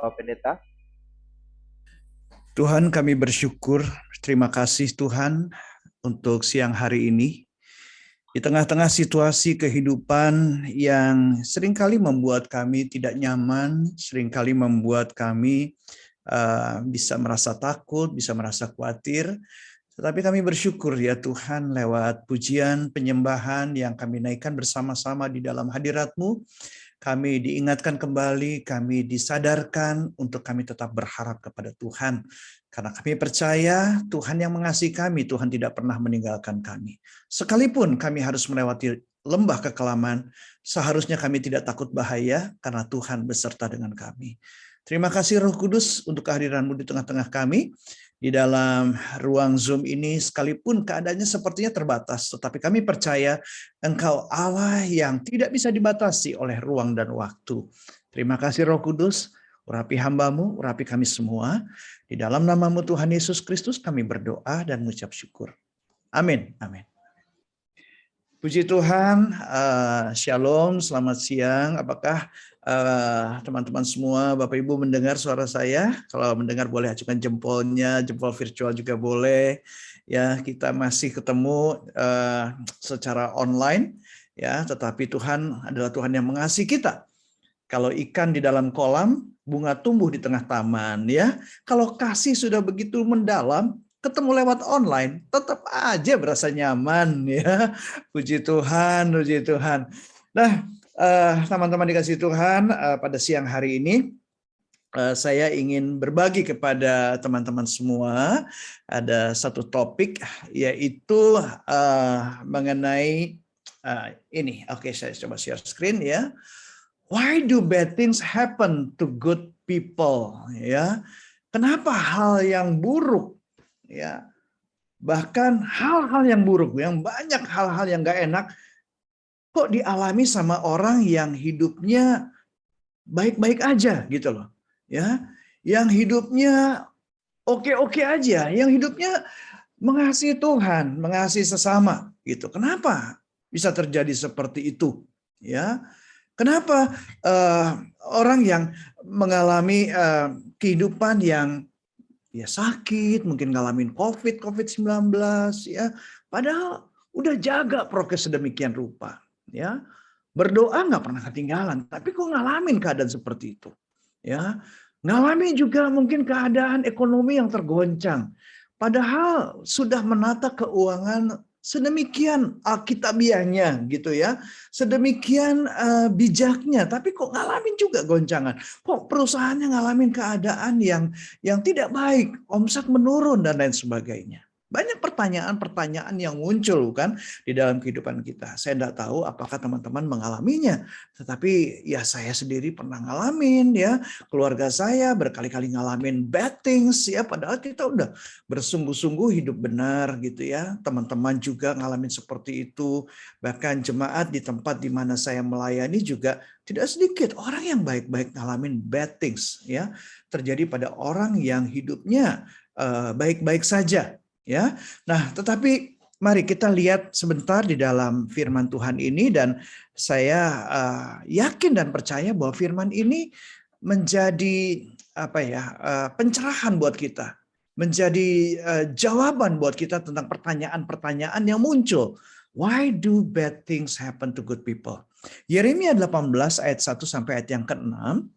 Bapak Pendeta. Tuhan, kami bersyukur, terima kasih Tuhan untuk siang hari ini. Di tengah-tengah situasi kehidupan yang seringkali membuat kami tidak nyaman, seringkali membuat kami bisa merasa takut, bisa merasa khawatir. Tetapi kami bersyukur ya Tuhan lewat pujian, penyembahan yang kami naikkan bersama-sama di dalam hadirat-Mu. Kami diingatkan kembali, kami disadarkan untuk kami tetap berharap kepada Tuhan. Karena kami percaya Tuhan yang mengasihi kami, Tuhan tidak pernah meninggalkan kami. Sekalipun kami harus melewati lembah kekelaman, seharusnya kami tidak takut bahaya karena Tuhan beserta dengan kami. Terima kasih Roh Kudus untuk kehadiran-Mu di tengah-tengah kami. Di dalam ruang Zoom ini sekalipun keadaannya sepertinya terbatas, tetapi kami percaya Engkau Allah yang tidak bisa dibatasi oleh ruang dan waktu. Terima kasih Roh Kudus, urapi hamba-Mu, urapi kami semua. Di dalam nama-Mu Tuhan Yesus Kristus kami berdoa dan mengucap syukur. Amin. Amin. Puji Tuhan, Shalom, selamat siang. Apakah teman-teman semua, Bapak Ibu mendengar suara saya? Kalau mendengar boleh ajukan jempolnya, jempol virtual juga boleh. Ya, kita masih ketemu secara online, ya. Tetapi Tuhan adalah Tuhan yang mengasihi kita. Kalau ikan di dalam kolam, bunga tumbuh di tengah taman, ya. Kalau kasih sudah begitu mendalam, ketemu lewat online, tetap aja berasa nyaman, ya. Puji Tuhan, puji Tuhan. Nah, teman-teman dikasih Tuhan, pada siang hari ini saya ingin berbagi kepada teman-teman semua ada satu topik, yaitu mengenai ini. Oke, saya coba share screen ya. Why do bad things happen to good people? Ya, kenapa hal yang buruk, ya, bahkan hal-hal yang buruk, yang banyak hal-hal yang gak enak, kok dialami sama orang yang hidupnya baik-baik aja gitu loh, ya, yang hidupnya oke-oke aja, yang hidupnya mengasihi Tuhan, mengasihi sesama, gitu. Kenapa bisa terjadi seperti itu, ya? Kenapa orang yang mengalami kehidupan yang ya sakit, mungkin ngalamin COVID-19 ya, padahal udah jaga prokes sedemikian rupa, ya. Berdoa nggak pernah ketinggalan, tapi kok ngalamin keadaan seperti itu, ya. Ngalamin juga mungkin keadaan ekonomi yang tergoncang, padahal sudah menata keuangan sedemikian alkitabiahnya gitu ya, sedemikian bijaknya, tapi kok ngalamin juga goncangan. Kok perusahaannya ngalamin keadaan yang tidak baik, omset menurun dan lain sebagainya. Banyak pertanyaan-pertanyaan yang muncul kan di dalam kehidupan kita. Saya tidak tahu apakah teman-teman mengalaminya, tetapi ya saya sendiri pernah ngalamin ya, keluarga saya berkali-kali ngalamin bad things ya, padahal kita udah bersungguh-sungguh hidup benar gitu ya. Teman-teman juga ngalamin seperti itu, bahkan jemaat di tempat di mana saya melayani juga tidak sedikit orang yang baik-baik ngalamin bad things ya, terjadi pada orang yang hidupnya baik-baik saja. Ya, nah tetapi mari kita lihat sebentar di dalam firman Tuhan ini, dan saya yakin dan percaya bahwa firman ini menjadi pencerahan buat kita, menjadi jawaban buat kita tentang pertanyaan-pertanyaan yang muncul. Why do bad things happen to good people? Yeremia 18 ayat 1 sampai ayat yang ke-6.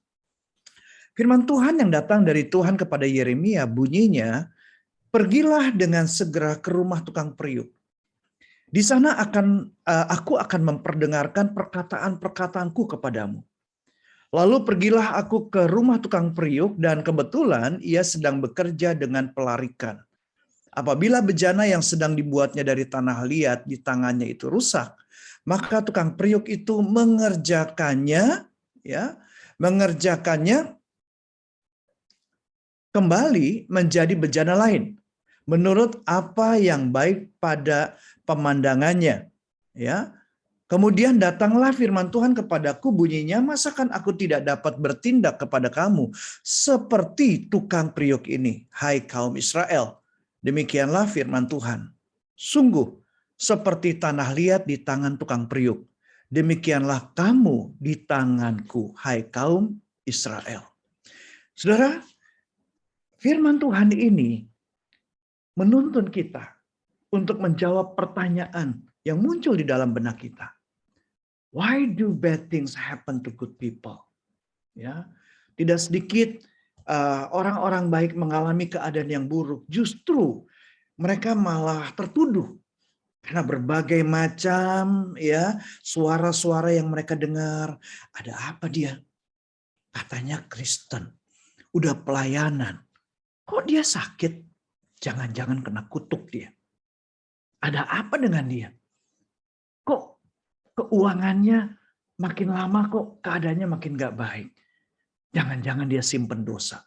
Firman Tuhan yang datang dari Tuhan kepada Yeremia bunyinya, pergilah dengan segera ke rumah tukang periuk. Di sana aku akan memperdengarkan perkataan-perkataanku kepadamu. Lalu pergilah aku ke rumah tukang periuk, dan kebetulan ia sedang bekerja dengan pelarikan. Apabila bejana yang sedang dibuatnya dari tanah liat di tangannya itu rusak, maka tukang periuk itu mengerjakannya kembali menjadi bejana lain, menurut apa yang baik pada pemandangannya. Ya. Kemudian datanglah firman Tuhan kepadaku bunyinya, masakan aku tidak dapat bertindak kepada kamu seperti tukang periuk ini, hai kaum Israel. Demikianlah firman Tuhan. Sungguh seperti tanah liat di tangan tukang periuk, demikianlah kamu di tanganku, hai kaum Israel. Saudara, firman Tuhan ini menuntun kita untuk menjawab pertanyaan yang muncul di dalam benak kita. Why do bad things happen to good people? Ya, tidak sedikit orang-orang baik mengalami keadaan yang buruk. Justru mereka malah tertuduh karena berbagai macam ya suara-suara yang mereka dengar. Ada apa dia? Katanya Kristen, udah pelayanan. Kok dia sakit? Jangan-jangan kena kutuk dia. Ada apa dengan dia? Kok keuangannya makin lama kok keadaannya makin gak baik? Jangan-jangan dia simpen dosa.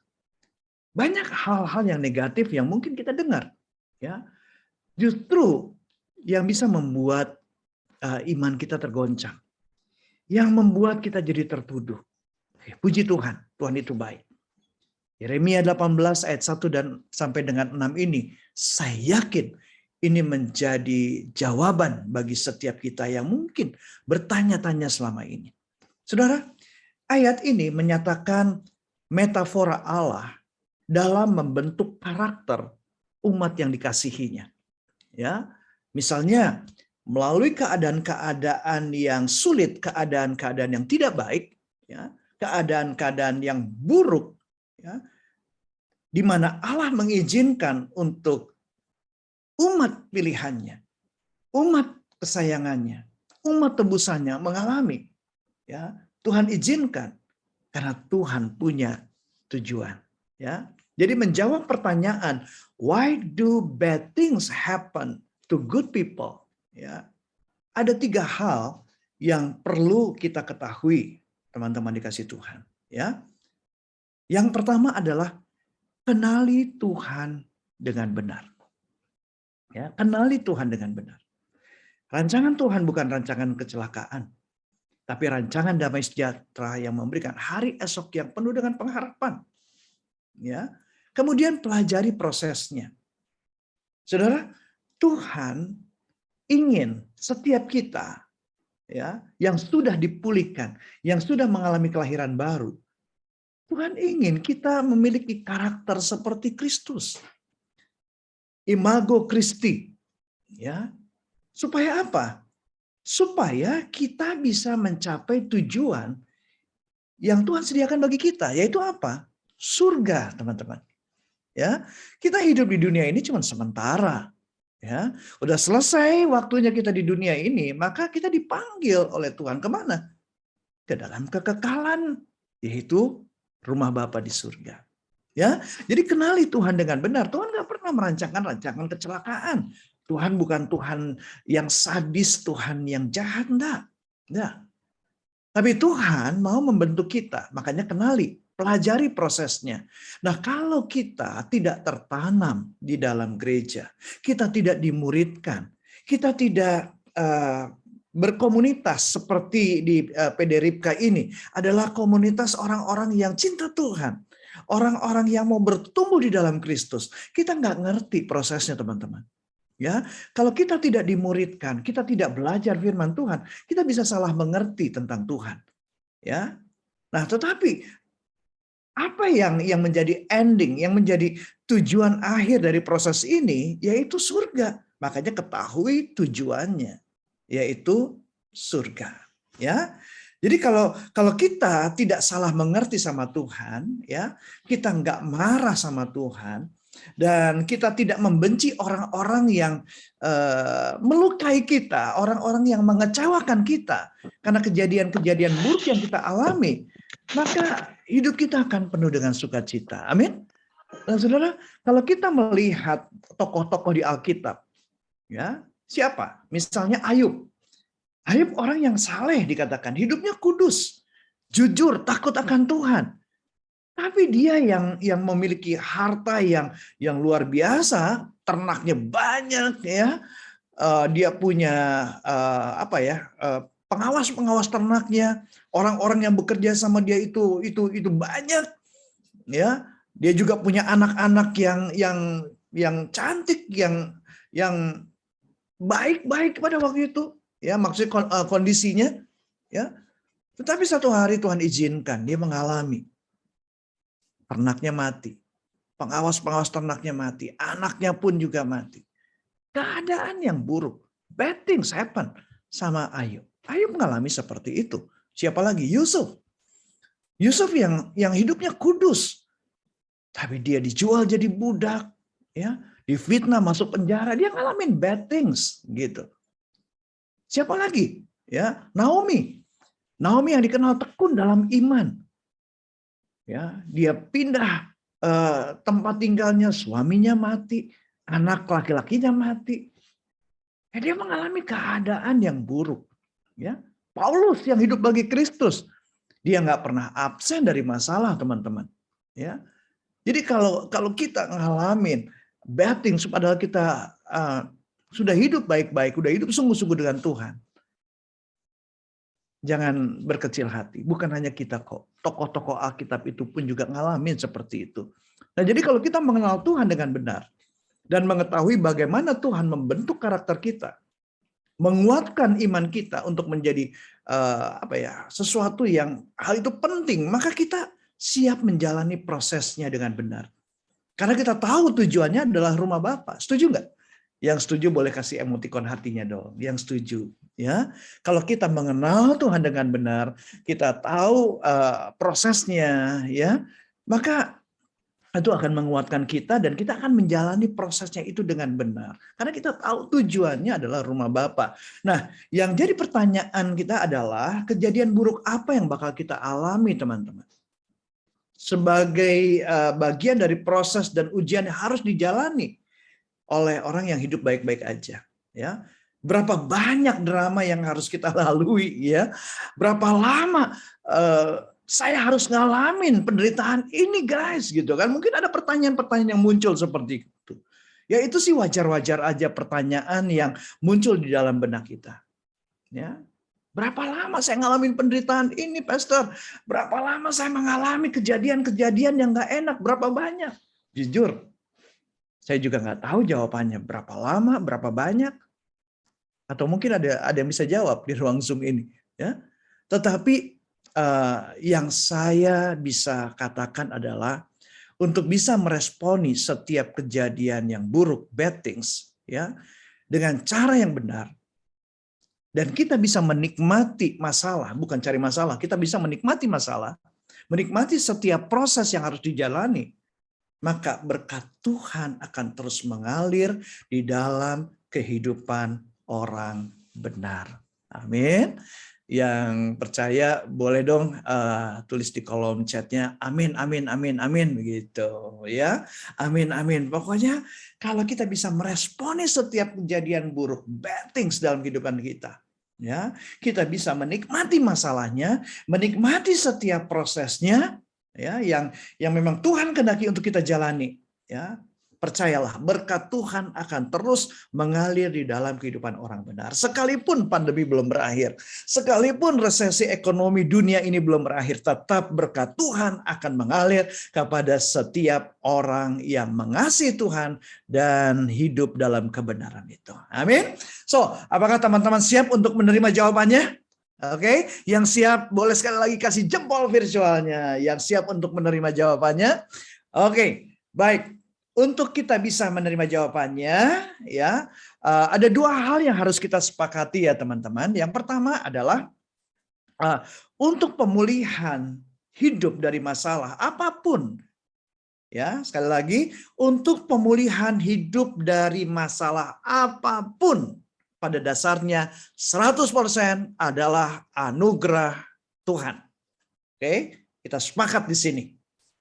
Banyak hal-hal yang negatif yang mungkin kita dengar. Ya, justru yang bisa membuat iman kita tergoncang. Yang membuat kita jadi tertuduh. Puji Tuhan, Tuhan itu baik. Yeremia 18 ayat 1 dan sampai dengan 6 ini, saya yakin ini menjadi jawaban bagi setiap kita yang mungkin bertanya-tanya selama ini. Saudara, ayat ini menyatakan metafora Allah dalam membentuk karakter umat yang dikasihinya. Ya, misalnya melalui keadaan-keadaan yang sulit, keadaan-keadaan yang tidak baik, ya, keadaan-keadaan yang buruk, ya, di mana Allah mengizinkan untuk umat pilihannya, umat kesayangannya, umat tebusannya mengalami. Ya, Tuhan izinkan karena Tuhan punya tujuan. Ya, jadi menjawab pertanyaan, why do bad things happen to good people? Ya, ada 3 hal yang perlu kita ketahui, teman-teman dikasih Tuhan. Ya, yang pertama adalah kenali Tuhan dengan benar. Ya, kenali Tuhan dengan benar. Rancangan Tuhan bukan rancangan kecelakaan, tapi rancangan damai sejahtera yang memberikan hari esok yang penuh dengan pengharapan. Ya, kemudian pelajari prosesnya. Saudara, Tuhan ingin setiap kita ya yang sudah dipulihkan, yang sudah mengalami kelahiran baru, Tuhan ingin kita memiliki karakter seperti Kristus. Imago Christi. Ya. Supaya apa? Supaya kita bisa mencapai tujuan yang Tuhan sediakan bagi kita, yaitu apa? Surga, teman-teman. Ya, kita hidup di dunia ini cuma sementara. Ya, udah selesai waktunya kita di dunia ini, maka kita dipanggil oleh Tuhan kemana? Ke dalam kekekalan, yaitu rumah Bapa di surga. Ya, jadi kenali Tuhan dengan benar. Tuhan nggak pernah merancangkan rancangan kecelakaan. Tuhan bukan Tuhan yang sadis, Tuhan yang jahat, enggak. Tapi Tuhan mau membentuk kita, makanya kenali, pelajari prosesnya. Nah, kalau kita tidak tertanam di dalam gereja, kita tidak dimuridkan, kita tidak berkomunitas seperti di PD Ribka ini, adalah komunitas orang-orang yang cinta Tuhan. Orang-orang yang mau bertumbuh di dalam Kristus. Kita nggak ngerti prosesnya, teman-teman. Ya, kalau kita tidak dimuridkan, kita tidak belajar firman Tuhan, kita bisa salah mengerti tentang Tuhan. Ya. Nah, tetapi apa yang menjadi ending, yang menjadi tujuan akhir dari proses ini, yaitu surga. Makanya ketahui tujuannya, yaitu surga. Ya. Jadi kalau kita tidak salah mengerti sama Tuhan, ya, kita nggak marah sama Tuhan, dan kita tidak membenci orang-orang yang melukai kita, orang-orang yang mengecewakan kita karena kejadian-kejadian buruk yang kita alami, maka hidup kita akan penuh dengan sukacita. Amin. Dan saudara, kalau kita melihat tokoh-tokoh di Alkitab, ya, siapa? Misalnya Ayub. Ayub orang yang saleh dikatakan, hidupnya kudus, jujur, takut akan Tuhan. Tapi dia yang memiliki harta yang luar biasa, ternaknya banyak, ya. Dia punya pengawas-pengawas ternaknya, orang-orang yang bekerja sama dia itu banyak, ya. Dia juga punya anak-anak yang cantik, yang baik-baik pada waktu itu. Ya, maksudnya kondisinya, ya. Tetapi satu hari Tuhan izinkan dia mengalami ternaknya mati. Pengawas-pengawas ternaknya mati. Anaknya pun juga mati. Keadaan yang buruk. Bad things happen sama Ayub. Ayub mengalami seperti itu. Siapa lagi? Yusuf. Yusuf yang hidupnya kudus. Tapi dia dijual jadi budak. Ya, difitnah, masuk penjara. Dia ngalamin bad things. Gitu. Siapa lagi? Ya, Naomi. Naomi yang dikenal tekun dalam iman. Ya, dia pindah tempat tinggalnya, suaminya mati, anak laki-lakinya mati. Dia mengalami keadaan yang buruk. Ya, Paulus yang hidup bagi Kristus, dia nggak pernah absen dari masalah, teman-teman. Ya, jadi kalau kita ngalamin bad things, padahal kita sudah hidup baik-baik, sudah hidup sungguh-sungguh dengan Tuhan. Jangan berkecil hati. Bukan hanya kita kok. Tokoh-tokoh Alkitab itu pun juga ngalamin seperti itu. Nah, jadi kalau kita mengenal Tuhan dengan benar dan mengetahui bagaimana Tuhan membentuk karakter kita, menguatkan iman kita untuk menjadi sesuatu yang hal itu penting, maka kita siap menjalani prosesnya dengan benar. Karena kita tahu tujuannya adalah rumah Bapa. Setuju nggak? Yang setuju boleh kasih emotikon hatinya dong. Yang setuju, ya. Kalau kita mengenal Tuhan dengan benar, kita tahu prosesnya, ya, maka itu akan menguatkan kita dan kita akan menjalani prosesnya itu dengan benar. Karena kita tahu tujuannya adalah rumah Bapa. Nah, yang jadi pertanyaan kita adalah kejadian buruk apa yang bakal kita alami, teman-teman? Sebagai bagian dari proses dan ujian yang harus dijalani oleh orang yang hidup baik-baik aja, ya. Berapa banyak drama yang harus kita lalui, ya. Berapa lama saya harus ngalamin penderitaan ini, guys, gitu kan. Mungkin ada pertanyaan-pertanyaan yang muncul seperti itu. Ya, itu sih wajar-wajar aja pertanyaan yang muncul di dalam benak kita. Ya. Berapa lama saya ngalamin penderitaan ini, Pastor? Berapa lama saya mengalami kejadian-kejadian yang gak enak? Berapa banyak? Jujur, saya juga nggak tahu jawabannya berapa lama, berapa banyak, atau mungkin ada yang bisa jawab di ruang Zoom ini. Ya, tetapi yang saya bisa katakan adalah untuk bisa meresponi setiap kejadian yang buruk, bad things, ya, dengan cara yang benar, dan kita bisa menikmati masalah, bukan cari masalah, kita bisa menikmati masalah, menikmati setiap proses yang harus dijalani. Maka berkat Tuhan akan terus mengalir di dalam kehidupan orang benar. Amin. Yang percaya boleh dong tulis di kolom chatnya amin, amin, amin, amin, begitu ya. Amin, amin. Pokoknya kalau kita bisa meresponi setiap kejadian buruk, bad things dalam kehidupan kita, ya, kita bisa menikmati masalahnya, menikmati setiap prosesnya, ya, yang memang Tuhan kehendaki untuk kita jalani, ya. Percayalah, berkat Tuhan akan terus mengalir di dalam kehidupan orang benar. Sekalipun pandemi belum berakhir, sekalipun resesi ekonomi dunia ini belum berakhir, tetap berkat Tuhan akan mengalir kepada setiap orang yang mengasihi Tuhan dan hidup dalam kebenaran itu. Amin. So, apakah teman-teman siap untuk menerima jawabannya? Oke, yang siap boleh sekali lagi kasih jempol virtualnya. Yang siap untuk menerima jawabannya. Oke, baik. Untuk kita bisa menerima jawabannya, ya, ada dua hal yang harus kita sepakati ya teman-teman. Yang pertama adalah untuk pemulihan hidup dari masalah apapun, ya, sekali lagi, untuk pemulihan hidup dari masalah apapun, pada dasarnya 100% adalah anugerah Tuhan. Oke, kita sepakat di sini.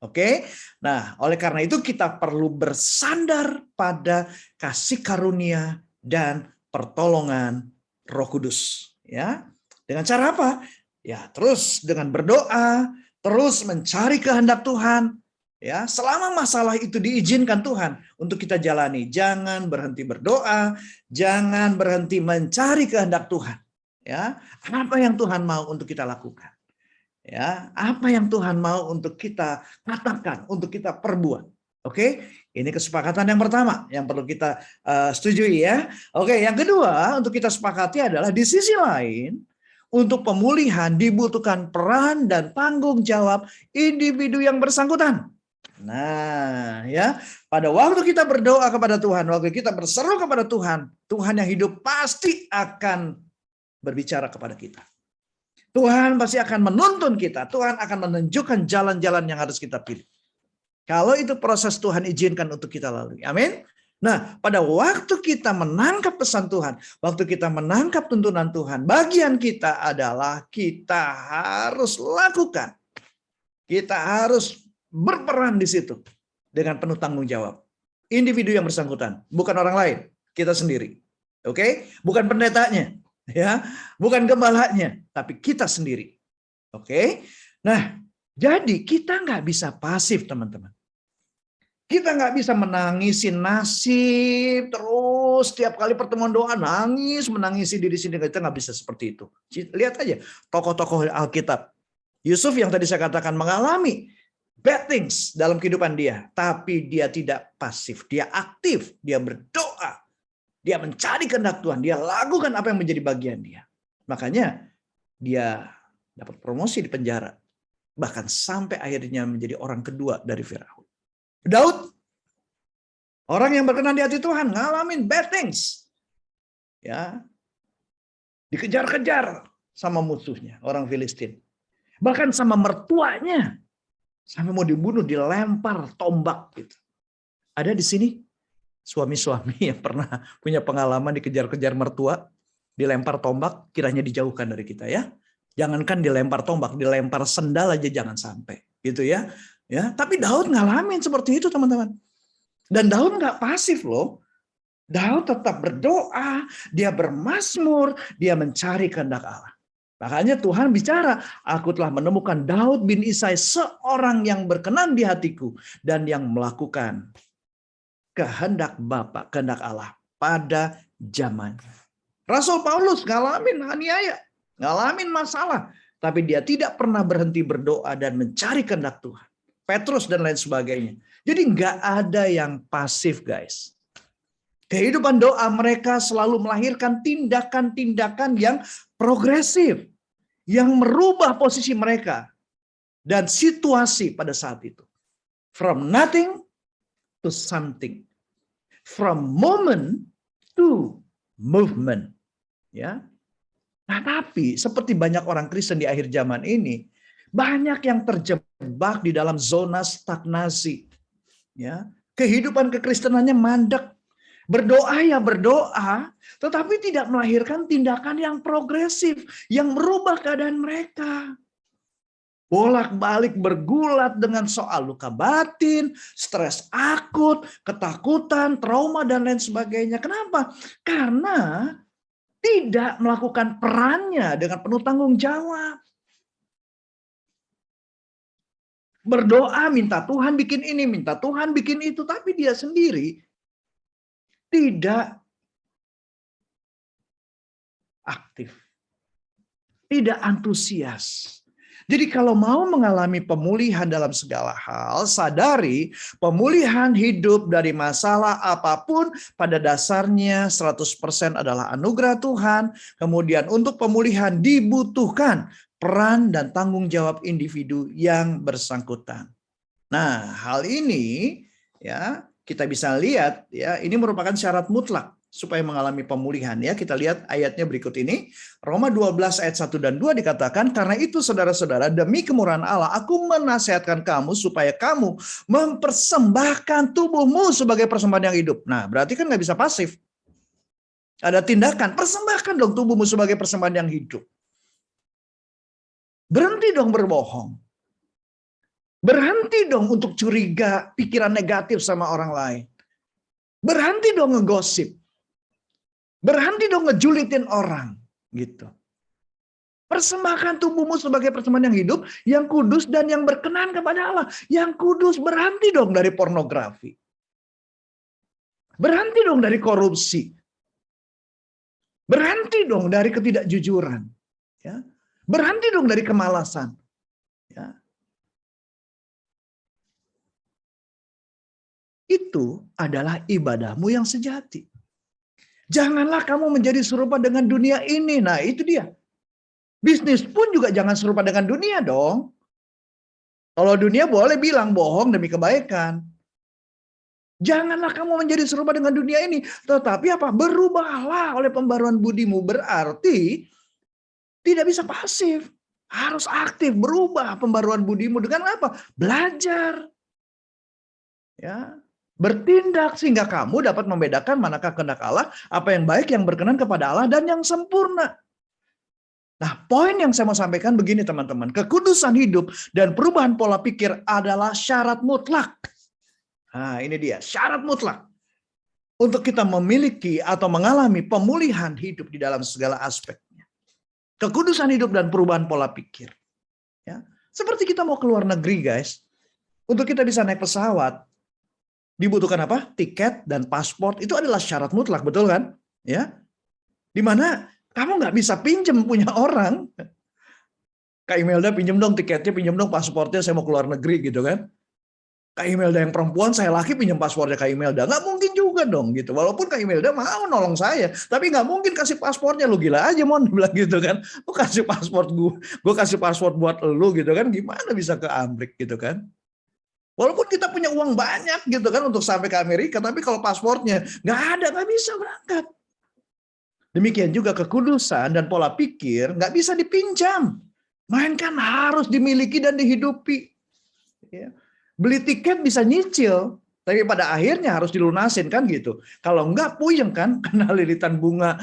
Oke, nah oleh karena itu kita perlu bersandar pada kasih karunia dan pertolongan Roh Kudus. Ya, dengan cara apa? Ya, terus dengan berdoa, terus mencari kehendak Tuhan. Ya, selama masalah itu diizinkan Tuhan untuk kita jalani, jangan berhenti berdoa, jangan berhenti mencari kehendak Tuhan. Ya, apa yang Tuhan mau untuk kita lakukan? Ya, apa yang Tuhan mau untuk kita katakan, untuk kita perbuat. Oke, ini kesepakatan yang pertama yang perlu kita setujui ya. Oke, yang kedua untuk kita sepakati adalah di sisi lain, untuk pemulihan dibutuhkan peran dan tanggung jawab individu yang bersangkutan. Nah, ya, pada waktu kita berdoa kepada Tuhan, waktu kita berseru kepada Tuhan, Tuhan yang hidup pasti akan berbicara kepada kita. Tuhan pasti akan menuntun kita, Tuhan akan menunjukkan jalan-jalan yang harus kita pilih. Kalau itu proses Tuhan izinkan untuk kita lalui. Amin. Nah, pada waktu kita menangkap pesan Tuhan, waktu kita menangkap tuntunan Tuhan, bagian kita adalah kita harus lakukan. Kita harus berperan di situ dengan penuh tanggung jawab. Individu yang bersangkutan, bukan orang lain, kita sendiri. Oke? Bukan pendetanya, ya, bukan gembalanya, tapi kita sendiri. Oke? Nah, jadi kita nggak bisa pasif, teman-teman. Kita nggak bisa menangisi nasib terus tiap kali pertemuan doa nangis, menangisi diri sendiri. Kita nggak bisa seperti itu. Lihat aja tokoh-tokoh Alkitab. Yusuf yang tadi saya katakan mengalami bad things dalam kehidupan dia, tapi dia tidak pasif, dia aktif, dia berdoa, dia mencari kehendak Tuhan, dia lakukan apa yang menjadi bagian dia. Makanya dia dapat promosi di penjara, bahkan sampai akhirnya menjadi orang kedua dari Firaun. Daud, orang yang berkenan di hati Tuhan, ngalamin bad things, ya, dikejar-kejar sama musuhnya, orang Filistin, bahkan sama mertuanya. Sampai mau dibunuh, dilempar tombak gitu. Ada di sini suami-suami yang pernah punya pengalaman dikejar-kejar mertua, dilempar tombak, kiranya dijauhkan dari kita ya. Jangankan dilempar tombak, dilempar sendal aja jangan sampai, gitu ya. Ya, tapi Daud ngalamin seperti itu, teman-teman. Dan Daud nggak pasif loh. Daud tetap berdoa, dia bermazmur, dia mencari kehendak Allah. Makanya Tuhan bicara, aku telah menemukan Daud bin Isai, seorang yang berkenan di hatiku dan yang melakukan kehendak Bapa, kehendak Allah pada zamannya. Rasul Paulus ngalamin aniaya, ngalamin masalah, tapi dia tidak pernah berhenti berdoa dan mencari kehendak Tuhan. Petrus dan lain sebagainya. Jadi nggak ada yang pasif, guys. Kehidupan doa mereka selalu melahirkan tindakan-tindakan yang progresif, yang merubah posisi mereka dan situasi pada saat itu. From nothing to something. From moment to movement. Ya. Nah, tapi seperti banyak orang Kristen di akhir zaman ini, banyak yang terjebak di dalam zona stagnasi. Ya. Kehidupan kekristenannya mandek. Berdoa ya berdoa, tetapi tidak melahirkan tindakan yang progresif, yang merubah keadaan mereka. Bolak-balik bergulat dengan soal luka batin, stres akut, ketakutan, trauma, dan lain sebagainya. Kenapa? Karena tidak melakukan perannya dengan penuh tanggung jawab. Berdoa, minta Tuhan bikin ini, minta Tuhan bikin itu, tapi dia sendiri tidak aktif, tidak antusias. Jadi kalau mau mengalami pemulihan dalam segala hal, sadari pemulihan hidup dari masalah apapun pada dasarnya 100% adalah anugerah Tuhan. Kemudian untuk pemulihan dibutuhkan peran dan tanggung jawab individu yang bersangkutan. Nah, hal ini ya kita bisa lihat ya, ini merupakan syarat mutlak supaya mengalami pemulihan ya. Kita lihat ayatnya berikut ini. Roma 12 ayat 1 dan 2 dikatakan, karena itu saudara-saudara, demi kemurahan Allah, aku menasihatkan kamu supaya kamu mempersembahkan tubuhmu sebagai persembahan yang hidup. Nah, berarti kan nggak bisa pasif. Ada tindakan, persembahkan dong tubuhmu sebagai persembahan yang hidup. Berhenti dong berbohong. Berhenti dong untuk curiga, pikiran negatif sama orang lain. Berhenti dong ngegosip. Berhenti dong ngejulitin orang. Gitu. Persembahkan tubuhmu sebagai persembahan yang hidup, yang kudus dan yang berkenan kepada Allah. Yang kudus, berhenti dong dari pornografi. Berhenti dong dari korupsi. Berhenti dong dari ketidakjujuran. Ya. Berhenti dong dari kemalasan. Ya. Itu adalah ibadahmu yang sejati. Janganlah kamu menjadi serupa dengan dunia ini. Nah, itu dia. Bisnis pun juga jangan serupa dengan dunia dong. Kalau dunia boleh bilang bohong demi kebaikan. Janganlah kamu menjadi serupa dengan dunia ini. Tetapi apa? Berubahlah oleh pembaruan budimu. Berarti tidak bisa pasif. Harus aktif, berubah pembaruan budimu dengan apa? Belajar. Ya, bertindak sehingga kamu dapat membedakan manakah kehendak Allah, apa yang baik, yang berkenan kepada Allah, dan yang sempurna. Nah, poin yang saya mau sampaikan begini teman-teman. Kekudusan hidup dan perubahan pola pikir adalah syarat mutlak. Nah, ini dia, syarat mutlak. Untuk kita memiliki atau mengalami pemulihan hidup di dalam segala aspeknya. Kekudusan hidup dan perubahan pola pikir. Ya, seperti kita mau keluar negeri guys. Untuk kita bisa naik pesawat, dibutuhkan apa? Tiket dan paspor. Itu adalah syarat mutlak, betul kan? Ya, dimana kamu nggak bisa pinjem punya orang. Kak Imelda pinjem dong tiketnya, pinjem dong paspornya, saya mau keluar negeri gitu kan. Kak Imelda yang perempuan, saya laki pinjem paspornya Kak Imelda. Nggak mungkin juga dong gitu. Walaupun Kak Imelda mau nolong saya, tapi nggak mungkin kasih paspornya. Lu gila aja mon, bilang gitu kan. Lu kasih paspor gue kasih paspor buat lu gitu kan. Gimana bisa ke Amrik gitu kan. Walaupun kita punya uang banyak gitu kan untuk sampai ke Amerika, tapi kalau paspornya nggak ada, nggak bisa berangkat. Demikian juga kekudusan dan pola pikir nggak bisa dipinjam, melainkan harus dimiliki dan dihidupi. Ya. Beli tiket bisa nyicil, tapi pada akhirnya harus dilunasin kan gitu. Kalau enggak puyeng kan, kena lilitan bunga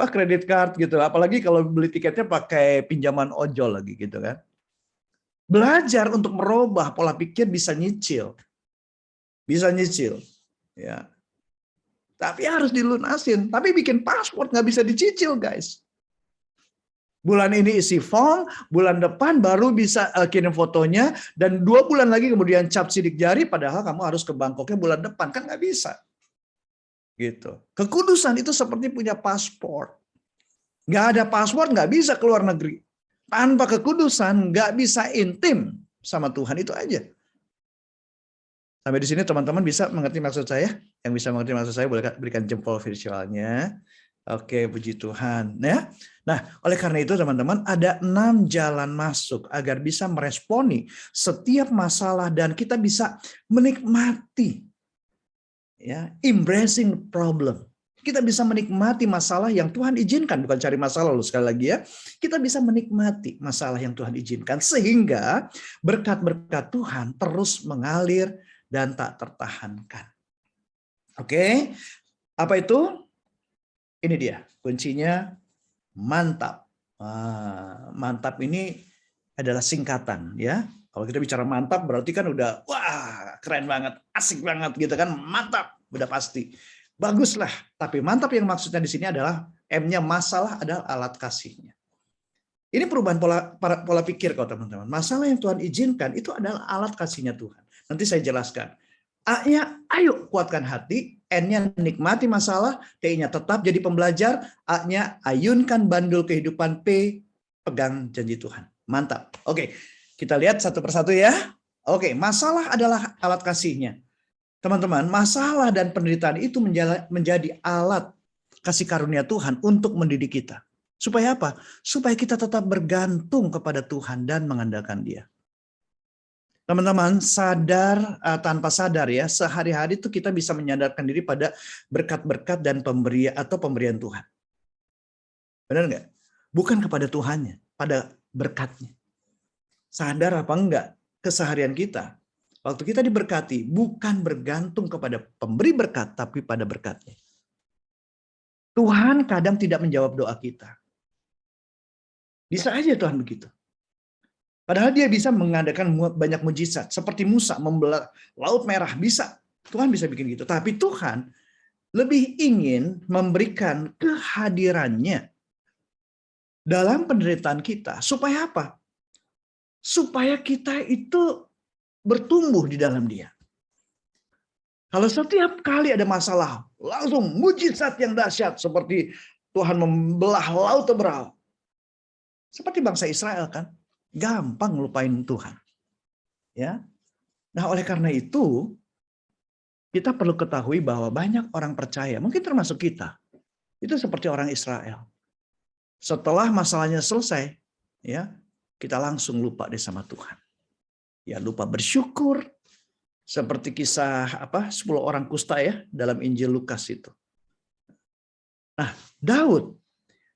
kredit card gitu. Apalagi kalau beli tiketnya pakai pinjaman ojol lagi gitu kan. Belajar untuk merubah pola pikir bisa nyicil, ya. Tapi harus dilunasin. Tapi bikin paspor nggak bisa dicicil guys. Bulan ini isi form, bulan depan baru bisa kirim fotonya, dan 2 bulan lagi kemudian cap sidik jari, padahal kamu harus ke Bangkoknya bulan depan, kan nggak bisa. Gitu. Kekudusan itu seperti punya paspor. Nggak ada paspor, nggak bisa keluar negeri. Tanpa kekudusan, nggak bisa intim sama Tuhan, itu aja. Sampai di sini teman-teman bisa mengerti maksud saya? Yang bisa mengerti maksud saya boleh berikan jempol virtualnya. Oke, puji Tuhan ya. Nah, oleh karena itu teman-teman ada 6 jalan masuk agar bisa meresponi setiap masalah dan kita bisa menikmati ya, embracing problem. Kita bisa menikmati masalah yang Tuhan izinkan, bukan cari masalah loh sekali lagi ya. Kita bisa menikmati masalah yang Tuhan izinkan sehingga berkat-berkat Tuhan terus mengalir dan tak tertahankan. Oke. Apa itu? Ini dia kuncinya, mantap. Mantap ini adalah singkatan ya. Kalau kita bicara mantap berarti kan udah wah keren banget, asik banget gitu kan, mantap, udah pasti. Baguslah, tapi mantap yang maksudnya di sini adalah M-nya masalah adalah alat kasihnya. Ini perubahan pola pikir kok teman-teman. Masalah yang Tuhan izinkan itu adalah alat kasihnya Tuhan. Nanti saya jelaskan. A-nya ayo kuatkan hati, N-nya nikmati masalah, T-nya tetap jadi pembelajar, A-nya ayunkan bandul kehidupan, P pegang janji Tuhan. Mantap. Oke, kita lihat satu persatu ya. Oke, masalah adalah alat kasihnya. Teman-teman, masalah dan penderitaan itu menjadi alat kasih karunia Tuhan untuk mendidik kita. Supaya apa? Supaya kita tetap bergantung kepada Tuhan dan mengandalkan Dia. Teman-teman, sadar tanpa sadar ya, sehari-hari itu kita bisa menyadarkan diri pada berkat-berkat dan pemberian Tuhan. Benar nggak? Bukan kepada Tuhannya, pada berkatnya. Sadar apa enggak keseharian kita? Waktu kita diberkati, bukan bergantung kepada pemberi berkat, tapi pada berkatnya. Tuhan kadang tidak menjawab doa kita. Bisa aja Tuhan begitu. Padahal dia bisa mengadakan banyak mujizat. Seperti Musa membelah Laut Merah, bisa. Tuhan bisa bikin gitu. Tapi Tuhan lebih ingin memberikan kehadirannya dalam penderitaan kita. Supaya apa? Supaya kita itu bertumbuh di dalam Dia. Kalau setiap kali ada masalah, langsung mujizat yang dahsyat. Seperti Tuhan membelah Laut Tebal. Seperti bangsa Israel kan. Gampang lupain Tuhan. Ya. Nah, oleh karena itu kita perlu ketahui bahwa banyak orang percaya, mungkin termasuk kita, itu seperti orang Israel. Setelah masalahnya selesai, ya, kita langsung lupa deh sama Tuhan. Ya lupa bersyukur. Seperti kisah 10 orang kusta ya dalam Injil Lukas itu. Nah, Daud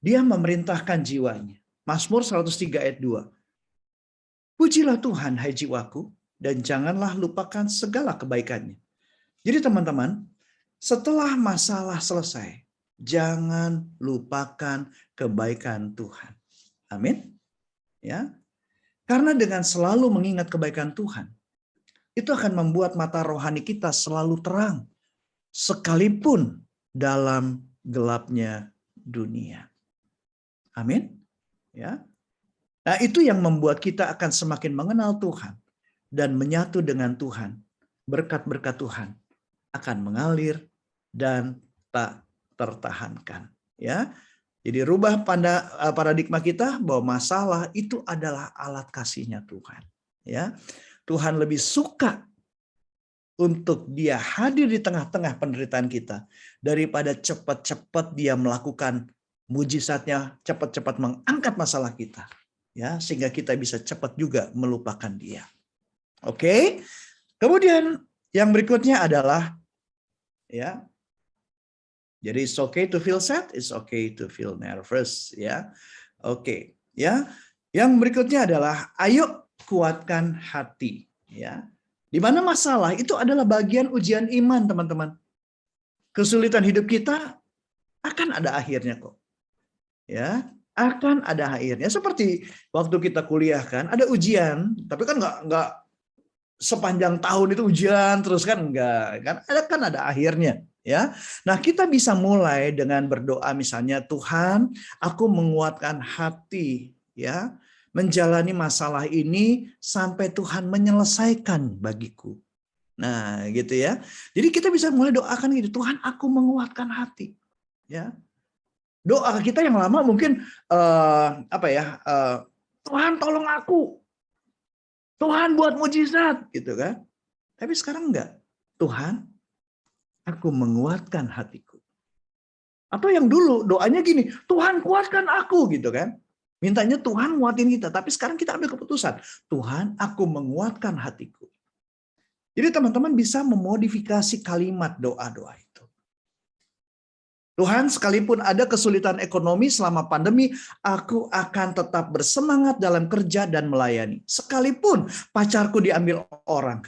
dia memerintahkan jiwanya. Mazmur 103 ayat 2. Pujilah Tuhan hai jiwaku dan janganlah lupakan segala kebaikannya. Jadi teman-teman, setelah masalah selesai, jangan lupakan kebaikan Tuhan. Amin. Ya. Karena dengan selalu mengingat kebaikan Tuhan, itu akan membuat mata rohani kita selalu terang, sekalipun dalam gelapnya dunia. Amin. Ya. Nah, itu yang membuat kita akan semakin mengenal Tuhan dan menyatu dengan Tuhan. Berkat-berkat Tuhan akan mengalir dan tak tertahankan. Ya. Jadi rubah paradigma kita bahwa masalah itu adalah alat kasih-Nya Tuhan. Ya. Tuhan lebih suka untuk dia hadir di tengah-tengah penderitaan kita daripada cepat-cepat dia melakukan mujizatnya, cepat-cepat mengangkat masalah kita, ya, sehingga kita bisa cepat juga melupakan dia. Oke. Kemudian yang berikutnya adalah ya. Jadi it's okay to feel sad, it's okay to feel nervous, ya. Oke, ya. Yang berikutnya adalah ayo kuatkan hati, ya. Di mana masalah itu adalah bagian ujian iman, teman-teman. Kesulitan hidup kita akan ada akhirnya kok. Ya, akan ada akhirnya. Seperti waktu kita kuliah kan, ada ujian, tapi kan nggak sepanjang tahun itu ujian terus kan enggak, kan ada akhirnya, ya. Nah, kita bisa mulai dengan berdoa misalnya, Tuhan, aku menguatkan hati, ya, menjalani masalah ini sampai Tuhan menyelesaikan bagiku. Nah, gitu ya. Jadi kita bisa mulai doakan gitu, Tuhan, aku menguatkan hati, ya. Doa kita yang lama mungkin Tuhan tolong aku, Tuhan buat mujizat, gitu kan. Tapi sekarang enggak. Tuhan, aku menguatkan hatiku. Atau yang dulu doanya gini, Tuhan kuatkan aku, gitu kan. Mintanya Tuhan nguatin kita, tapi sekarang kita ambil keputusan, Tuhan, aku menguatkan hatiku. Jadi teman-teman bisa memodifikasi kalimat doa-doa itu. Tuhan, sekalipun ada kesulitan ekonomi selama pandemi, aku akan tetap bersemangat dalam kerja dan melayani. Sekalipun pacarku diambil orang,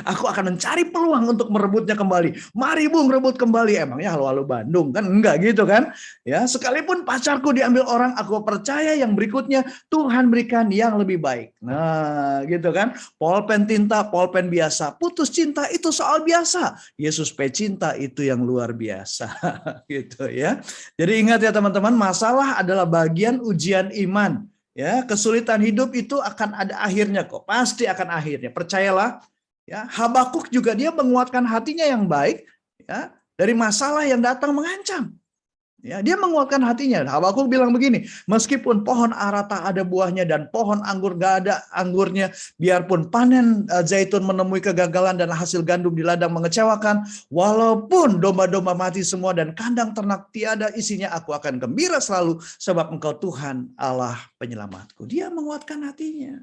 aku akan mencari peluang untuk merebutnya kembali. Mari Bung, rebut kembali. Emangnya halo-halo Bandung kan? Enggak gitu kan? Ya, sekalipun pacarku diambil orang, aku percaya yang berikutnya Tuhan berikan yang lebih baik. Nah, gitu kan? Polpen tinta, polpen biasa. Putus cinta itu soal biasa. Yesus pecinta itu yang luar biasa. Gitu ya. Jadi ingat ya teman-teman, masalah adalah bagian ujian iman. Ya, kesulitan hidup itu akan ada akhirnya kok. Pasti akan akhirnya. Percayalah. Ya, Habakuk juga dia menguatkan hatinya yang baik, ya, dari masalah yang datang mengancam. Ya, dia menguatkan hatinya. Habakuk bilang begini, meskipun pohon ara tak ada buahnya dan pohon anggur gak ada anggurnya, biarpun panen zaitun menemui kegagalan dan hasil gandum di ladang mengecewakan, walaupun domba-domba mati semua dan kandang ternak tiada isinya, aku akan gembira selalu sebab Engkau Tuhan Allah penyelamatku. Dia menguatkan hatinya.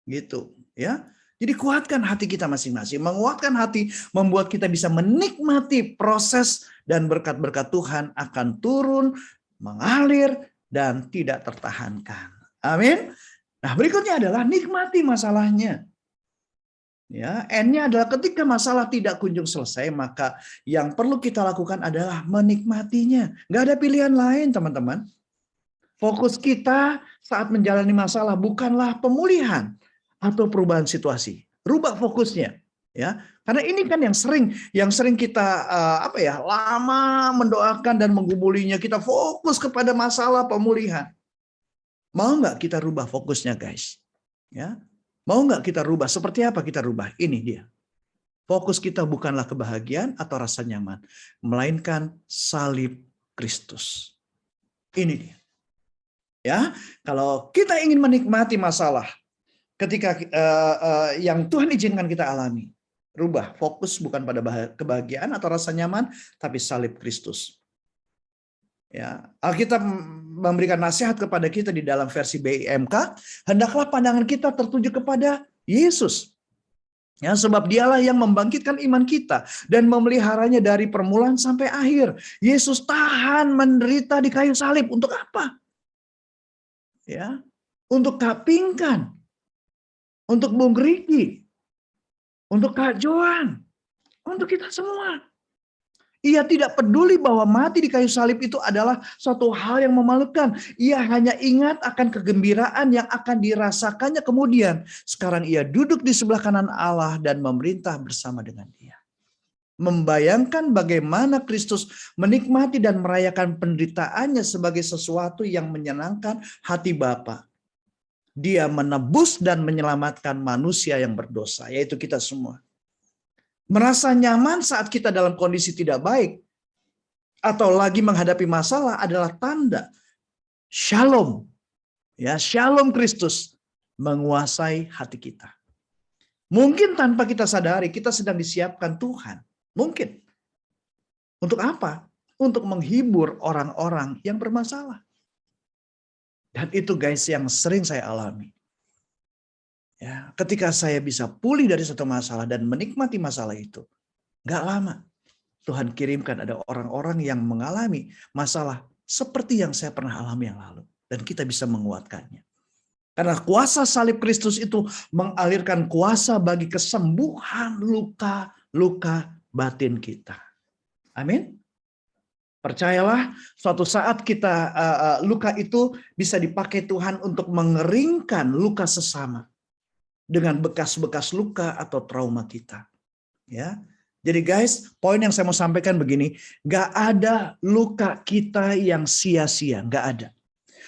Gitu, ya. Jadi kuatkan hati kita masing-masing. Menguatkan hati membuat kita bisa menikmati proses dan berkat-berkat Tuhan akan turun, mengalir, dan tidak tertahankan. Amin. Nah, berikutnya adalah nikmati masalahnya. Ya, N-nya adalah ketika masalah tidak kunjung selesai, maka yang perlu kita lakukan adalah menikmatinya. Nggak ada pilihan lain, teman-teman. Fokus kita saat menjalani masalah bukanlah pemulihan atau perubahan situasi. Rubah fokusnya, ya. Karena ini kan yang sering kita lama mendoakan dan menggumulinya, kita fokus kepada masalah pemulihan. Mau nggak kita rubah fokusnya, guys? Ya. Mau nggak kita rubah? Seperti apa kita rubah? Ini dia. Fokus kita bukanlah kebahagiaan atau rasa nyaman, melainkan salib Kristus. Ini dia. Ya, kalau kita ingin menikmati masalah ketika yang Tuhan izinkan kita alami, rubah fokus bukan pada kebahagiaan atau rasa nyaman, tapi salib Kristus. Ya, Alkitab memberikan nasihat kepada kita di dalam versi BIMK, hendaklah pandangan kita tertuju kepada Yesus. Ya, sebab dialah yang membangkitkan iman kita dan memeliharanya dari permulaan sampai akhir. Yesus tahan menderita di kayu salib untuk apa? Ya, untuk Kak Pingkan, untuk Bung Riki, untuk Kak Joan, untuk kita semua. Ia tidak peduli bahwa mati di kayu salib itu adalah suatu hal yang memalukan. Ia hanya ingat akan kegembiraan yang akan dirasakannya kemudian. Sekarang ia duduk di sebelah kanan Allah dan memerintah bersama dengan Dia. Membayangkan bagaimana Kristus menikmati dan merayakan penderitaannya sebagai sesuatu yang menyenangkan hati Bapa. Dia menebus dan menyelamatkan manusia yang berdosa, yaitu kita semua. Merasa nyaman saat kita dalam kondisi tidak baik atau lagi menghadapi masalah adalah tanda shalom. Ya, shalom Kristus menguasai hati kita. Mungkin tanpa kita sadari kita sedang disiapkan Tuhan. Mungkin. Untuk apa? Untuk menghibur orang-orang yang bermasalah. Dan itu guys yang sering saya alami. Ya, ketika saya bisa pulih dari satu masalah dan menikmati masalah itu, gak lama Tuhan kirimkan ada orang-orang yang mengalami masalah seperti yang saya pernah alami yang lalu. Dan kita bisa menguatkannya. Karena kuasa salib Kristus itu mengalirkan kuasa bagi kesembuhan luka-luka batin kita. Amin. Percayalah, suatu saat kita luka itu bisa dipakai Tuhan untuk mengeringkan luka sesama dengan bekas-bekas luka atau trauma kita. Ya, jadi guys, poin yang saya mau sampaikan begini, nggak ada luka kita yang sia-sia, nggak ada.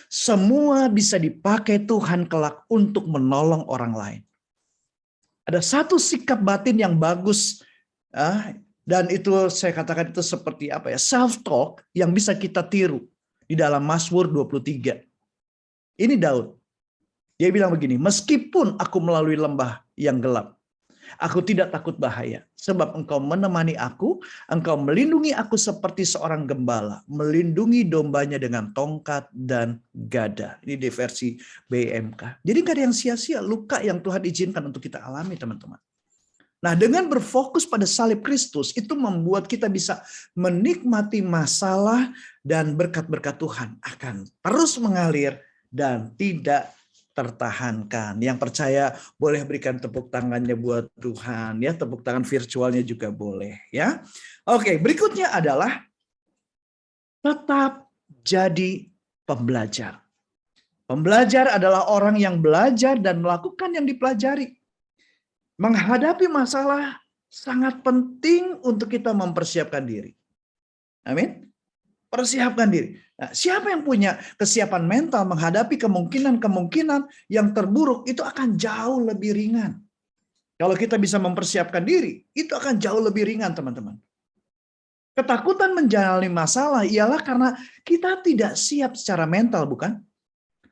Semua bisa dipakai Tuhan kelak untuk menolong orang lain. Ada satu sikap batin yang bagus. Dan itu saya katakan itu seperti apa ya, self-talk yang bisa kita tiru di dalam Mazmur 23. Ini Daud. Dia bilang begini, meskipun aku melalui lembah yang gelap, aku tidak takut bahaya. Sebab engkau menemani aku, engkau melindungi aku seperti seorang gembala, melindungi dombanya dengan tongkat dan gada. Ini di versi BMK. Jadi gak ada yang sia-sia, luka yang Tuhan izinkan untuk kita alami teman-teman. Nah, dengan berfokus pada salib Kristus, itu membuat kita bisa menikmati masalah dan berkat-berkat Tuhan akan terus mengalir dan tidak tertahankan. Yang percaya boleh berikan tepuk tangannya buat Tuhan, ya, tepuk tangan virtualnya juga boleh, ya. Oke, berikutnya adalah tetap jadi pembelajar. Pembelajar adalah orang yang belajar dan melakukan yang dipelajari. Menghadapi masalah sangat penting untuk kita mempersiapkan diri. Amin. Persiapkan diri. Nah, siapa yang punya kesiapan mental menghadapi kemungkinan-kemungkinan yang terburuk itu akan jauh lebih ringan. Kalau kita bisa mempersiapkan diri, itu akan jauh lebih ringan, teman-teman. Ketakutan menjalani masalah ialah karena kita tidak siap secara mental, bukan?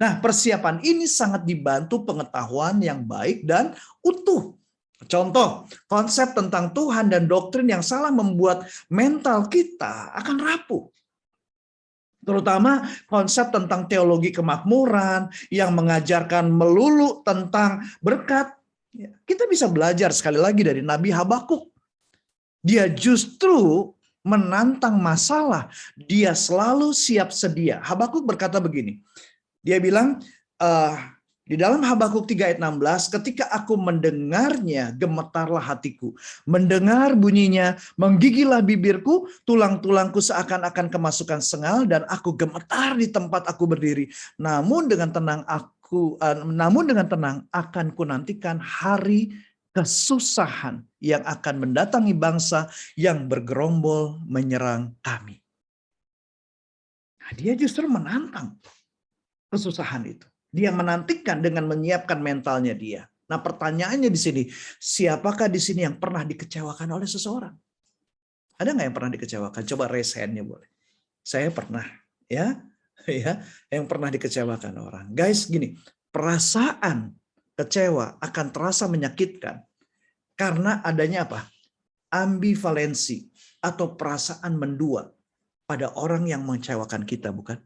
Nah, persiapan ini sangat dibantu pengetahuan yang baik dan utuh. Contoh, konsep tentang Tuhan dan doktrin yang salah membuat mental kita akan rapuh. Terutama konsep tentang teologi kemakmuran yang mengajarkan melulu tentang berkat. Kita bisa belajar sekali lagi dari Nabi Habakuk. Dia justru menantang masalah. Dia selalu siap sedia. Habakuk berkata begini. Dia bilang, di dalam Habakuk 3 ayat 16, ketika aku mendengarnya, gemetarlah hatiku. Mendengar bunyinya, menggigillah bibirku, tulang-tulangku seakan-akan kemasukan sengal, dan aku gemetar di tempat aku berdiri. Namun dengan tenang akan kunantikan hari kesusahan yang akan mendatangi bangsa yang bergerombol menyerang kami. Nah, dia justru menantang kesusahan itu. Dia menantikan dengan menyiapkan mentalnya dia. Nah, pertanyaannya di sini, siapakah di sini yang pernah dikecewakan oleh seseorang? Ada nggak yang pernah dikecewakan? Coba raise hand-nya boleh. Saya pernah, ya, yang pernah dikecewakan orang. Guys, gini, perasaan kecewa akan terasa menyakitkan karena adanya apa? Ambivalensi atau perasaan mendua pada orang yang mengecewakan kita, bukan?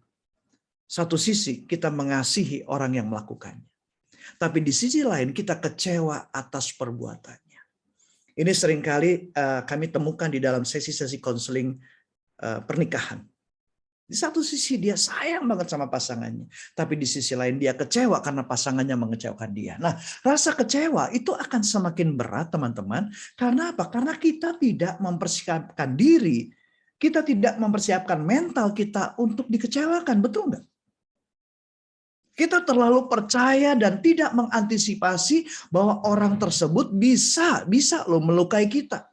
Satu sisi kita mengasihi orang yang melakukannya. Tapi di sisi lain kita kecewa atas perbuatannya. Ini seringkali kami temukan di dalam sesi-sesi konseling pernikahan. Di satu sisi dia sayang banget sama pasangannya, tapi di sisi lain dia kecewa karena pasangannya mengecewakan dia. Nah, rasa kecewa itu akan semakin berat, teman-teman. Karena apa? Karena kita tidak mempersiapkan diri, kita tidak mempersiapkan mental kita untuk dikecewakan, betul nggak? Kita terlalu percaya dan tidak mengantisipasi bahwa orang tersebut bisa loh melukai kita.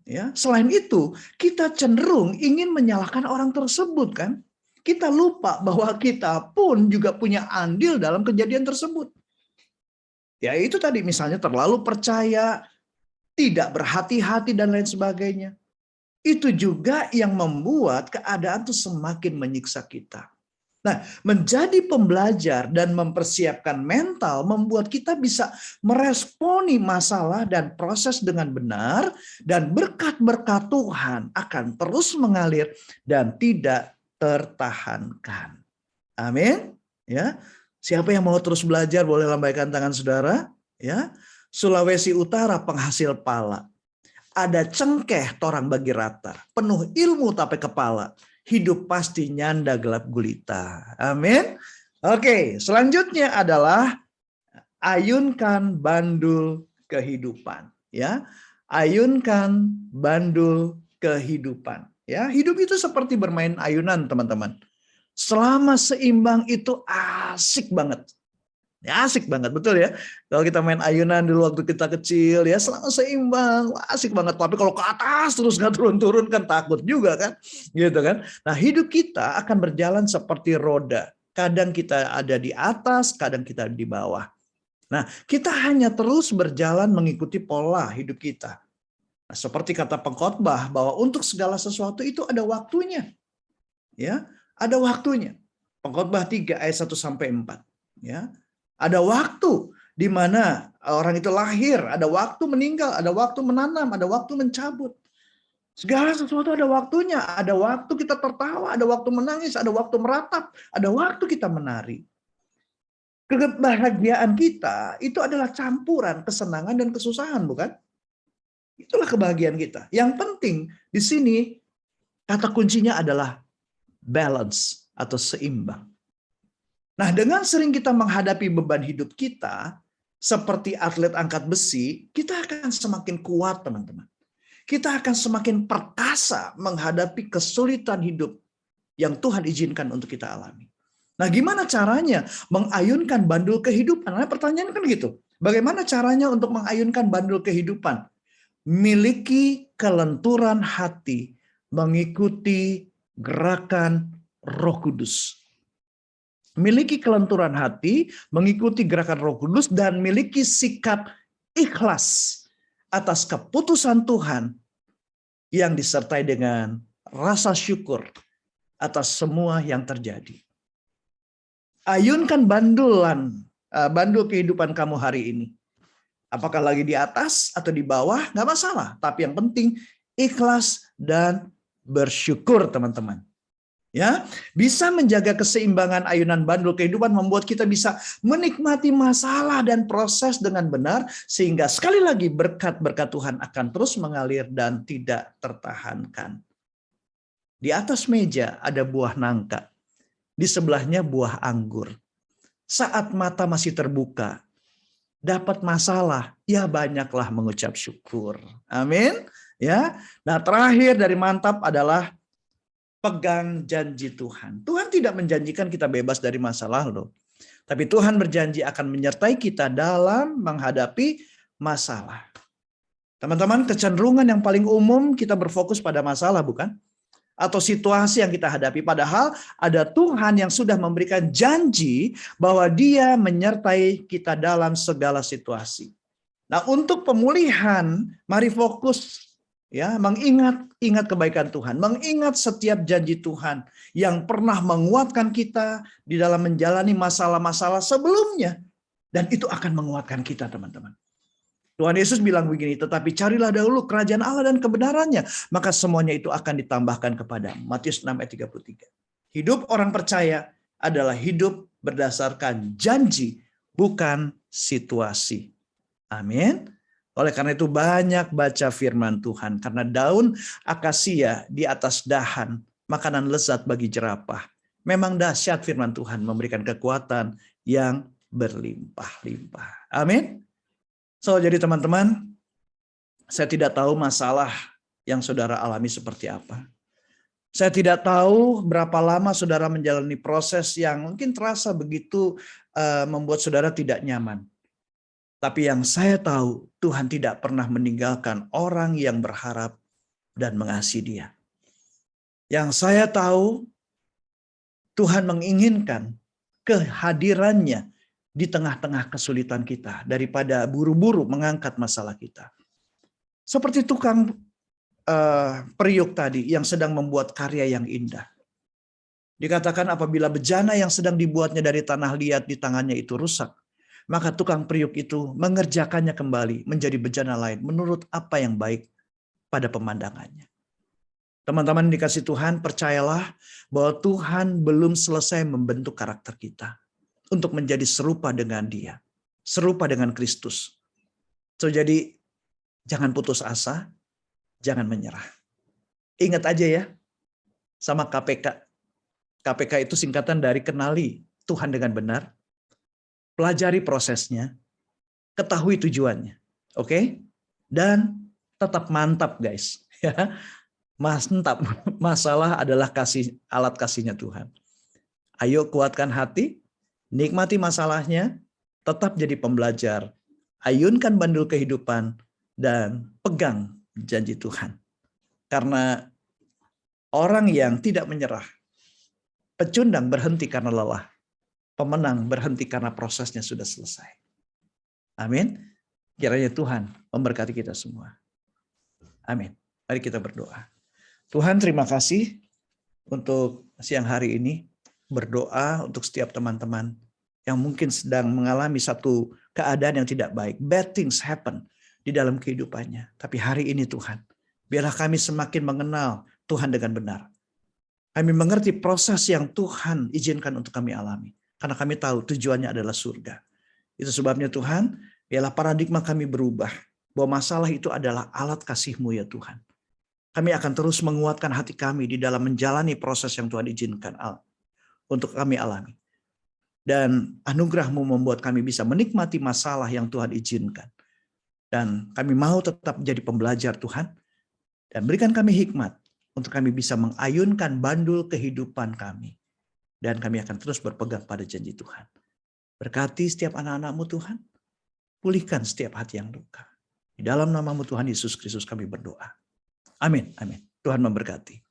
Ya, selain itu, kita cenderung ingin menyalahkan orang tersebut kan? Kita lupa bahwa kita pun juga punya andil dalam kejadian tersebut. Ya, itu tadi misalnya terlalu percaya, tidak berhati-hati dan lain sebagainya. Itu juga yang membuat keadaan itu semakin menyiksa kita. Nah, menjadi pembelajar dan mempersiapkan mental membuat kita bisa meresponi masalah dan proses dengan benar, dan berkat-berkat Tuhan akan terus mengalir dan tidak tertahankan. Amin. Ya. Siapa yang mau terus belajar boleh lambaikan tangan saudara, ya. Sulawesi Utara penghasil pala. Ada cengkeh torang bagi rata, penuh ilmu tapi kepala. Hidup pasti nyanda gelap gulita. Amin. Oke, selanjutnya adalah ayunkan bandul kehidupan. Ya, ayunkan bandul kehidupan. Ya, hidup itu seperti bermain ayunan, teman-teman. Selama seimbang itu asik banget. Ya, asik banget, betul ya. Kalau kita main ayunan dulu waktu kita kecil, ya selama seimbang, asik banget. Tapi kalau ke atas terus nggak turun-turun kan takut juga kan, gitu kan. Nah, hidup kita akan berjalan seperti roda. Kadang kita ada di atas, kadang kita di bawah. Nah, kita hanya terus berjalan mengikuti pola hidup kita. Nah, seperti kata pengkhotbah bahwa untuk segala sesuatu itu ada waktunya. Ya, ada waktunya. Pengkhotbah 3 ayat 1 sampai 4, ya. Ada waktu di mana orang itu lahir, ada waktu meninggal, ada waktu menanam, ada waktu mencabut. Segala sesuatu ada waktunya, ada waktu kita tertawa, ada waktu menangis, ada waktu meratap, ada waktu kita menari. Kebahagiaan kita itu adalah campuran kesenangan dan kesusahan, bukan? Itulah kebahagiaan kita. Yang penting di sini kata kuncinya adalah balance atau seimbang. Nah, dengan sering kita menghadapi beban hidup kita, seperti atlet angkat besi, kita akan semakin kuat, teman-teman. Kita akan semakin perkasa menghadapi kesulitan hidup yang Tuhan izinkan untuk kita alami. Nah, gimana caranya mengayunkan bandul kehidupan? Nah, pertanyaan kan gitu. Bagaimana caranya untuk mengayunkan bandul kehidupan? Miliki kelenturan hati, mengikuti gerakan Roh Kudus. Miliki kelenturan hati, mengikuti gerakan Roh Kudus, dan miliki sikap ikhlas atas keputusan Tuhan yang disertai dengan rasa syukur atas semua yang terjadi. Ayunkan bandul kehidupan kamu hari ini. Apakah lagi di atas atau di bawah, nggak masalah. Tapi yang penting ikhlas dan bersyukur, teman-teman. Ya, bisa menjaga keseimbangan ayunan bandul kehidupan membuat kita bisa menikmati masalah dan proses dengan benar, sehingga sekali lagi berkat-berkat Tuhan akan terus mengalir dan tidak tertahankan. Di atas meja ada buah nangka, di sebelahnya buah anggur. Saat mata masih terbuka, dapat masalah, ya banyaklah mengucap syukur. Amin. Ya. Nah, terakhir dari mantap adalah pegang janji Tuhan. Tuhan tidak menjanjikan kita bebas dari masalah loh. Tapi Tuhan berjanji akan menyertai kita dalam menghadapi masalah. Teman-teman, kecenderungan yang paling umum kita berfokus pada masalah, bukan? Atau situasi yang kita hadapi. Padahal ada Tuhan yang sudah memberikan janji bahwa Dia menyertai kita dalam segala situasi. Nah, untuk pemulihan, mari fokus ya, ingat kebaikan Tuhan, mengingat setiap janji Tuhan yang pernah menguatkan kita di dalam menjalani masalah-masalah sebelumnya, dan itu akan menguatkan kita, teman-teman. Tuhan Yesus bilang begini, tetapi carilah dahulu kerajaan Allah dan kebenarannya, maka semuanya itu akan ditambahkan kepada. Matius 6 ayat 33. Hidup orang percaya adalah hidup berdasarkan janji bukan situasi. Amin. Oleh karena itu banyak baca firman Tuhan, karena daun akasia di atas dahan, makanan lezat bagi jerapah. Memang dahsyat firman Tuhan memberikan kekuatan yang berlimpah-limpah. Amin. So, jadi teman-teman, saya tidak tahu masalah yang saudara alami seperti apa. Saya tidak tahu berapa lama saudara menjalani proses yang mungkin terasa begitu membuat saudara tidak nyaman. Tapi yang saya tahu, Tuhan tidak pernah meninggalkan orang yang berharap dan mengasihi dia. Yang saya tahu, Tuhan menginginkan kehadirannya di tengah-tengah kesulitan kita daripada buru-buru mengangkat masalah kita. Seperti tukang periuk tadi yang sedang membuat karya yang indah. Dikatakan apabila bejana yang sedang dibuatnya dari tanah liat di tangannya itu rusak, maka tukang periuk itu mengerjakannya kembali menjadi bejana lain menurut apa yang baik pada pemandangannya. Teman-teman dikasih Tuhan, percayalah bahwa Tuhan belum selesai membentuk karakter kita untuk menjadi serupa dengan Dia, serupa dengan Kristus. So, jadi jangan putus asa, jangan menyerah. Ingat aja ya, sama KPK. KPK itu singkatan dari kenali Tuhan dengan benar, pelajari prosesnya, ketahui tujuannya. Oke? Dan tetap mantap guys. Ya, mantap. Masalah adalah alat kasihnya Tuhan. Ayo kuatkan hati, nikmati masalahnya, tetap jadi pembelajar, ayunkan bandul kehidupan, dan pegang janji Tuhan. Karena orang yang tidak menyerah, pecundang berhenti karena lelah, pemenang berhenti karena prosesnya sudah selesai. Amin. Kiranya Tuhan memberkati kita semua. Amin. Mari kita berdoa. Tuhan, terima kasih untuk siang hari ini. Berdoa untuk setiap teman-teman yang mungkin sedang mengalami satu keadaan yang tidak baik. Bad things happen di dalam kehidupannya. Tapi hari ini Tuhan, biarlah kami semakin mengenal Tuhan dengan benar. Kami mengerti proses yang Tuhan izinkan untuk kami alami. Karena kami tahu tujuannya adalah surga. Itu sebabnya Tuhan, biarlah paradigma kami berubah. Bahwa masalah itu adalah alat kasih-Mu ya Tuhan. Kami akan terus menguatkan hati kami di dalam menjalani proses yang Tuhan izinkan untuk kami alami. Dan anugerah-Mu membuat kami bisa menikmati masalah yang Tuhan izinkan. Dan kami mau tetap jadi pembelajar Tuhan. Dan berikan kami hikmat untuk kami bisa mengayunkan bandul kehidupan kami. Dan kami akan terus berpegang pada janji Tuhan. Berkati setiap anak-anak-Mu Tuhan. Pulihkan setiap hati yang luka. Di dalam nama-Mu Tuhan Yesus Kristus kami berdoa. Amin. Amin. Tuhan memberkati.